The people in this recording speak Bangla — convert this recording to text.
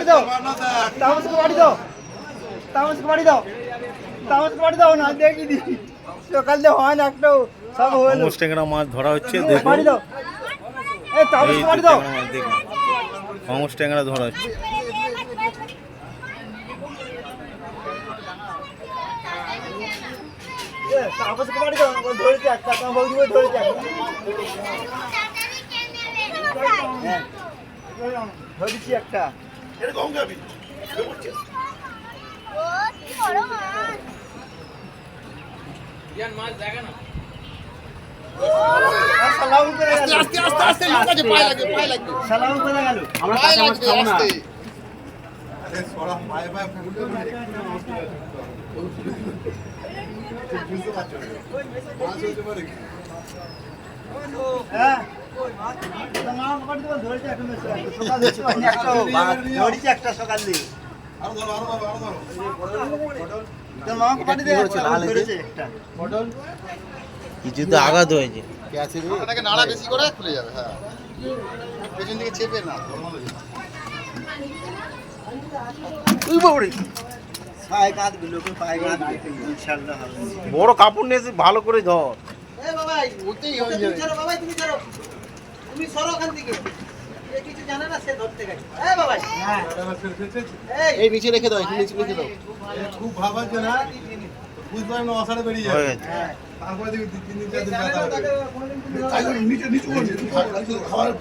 বাড়ি দাও, তামসকে বাড়ি দাও, তামসকে বাড়ি দাও, তামসকে বাড়ি দাও না দেখি দি সকাল দিয়ে হয় না একটাও সব হলো। খমস ট্যাংরা মাছ ধরা হচ্ছে দেখুন। বাড়ি দাও, এই তামসকে বাড়ি দাও। দেখুন খমস ট্যাংরা ধরা হচ্ছে। তামসকে বাড়ি দাও, ধরেছে একটা, তোমার বৌদি বই ধরেছে একটা। হ্যাঁ ধরেছি একটা। সালাম করে গেল, আস্তে আস্তে আস্তে লোক আছে, পায়ে লাগবে, পায়ে লাগবে, সালাম করে গেল। আমরা কাঁচা মাছ খাবো না। হ্যাঁ মা পকড় দিও, ধরেছে এখন সকাল দিচ্ছি একটাও ধরেছি একটা সকাল দিয়ে। তো মা পকড় দিয়ে ধরেছে একটা পটল। কিছু তো আঘাত হয়েছে। এটাকে নাড়া বেশি করে খুলে যাবে। হ্যাঁ, পেছন দিকে চেপে না। পায়ে কাঁদবে, লোকের পায়ে কাঁদবে, ইনশাআল্লাহ হবে। বড় কাপড় নিয়ে এসে ভালো করে ধর। এ বাবাই ওতেই হয়ে যাবে। তুমি ছাড়ো, বাবাই তুমি ছাড়ো, তুমি সরো ওখান থেকে। এ কিছু জানে না, সে ধরতে গেছে। এ বাবাই হ্যাঁ এই নিচে রেখে দাও, একটু নিচে রেখে দাও। খুব ভাব আছে না, বুঝতে পারি না, অসাড়ে বেরিয়ে হয়ে যাবে। গেছে। হ্যাঁ তারপরে দেখবি 3 দিন 4 দিন জানে ব্যথা না, হবে। তাকে কোনোদিন তাই জন্য নিচে নিচু করছি, খাওয়ার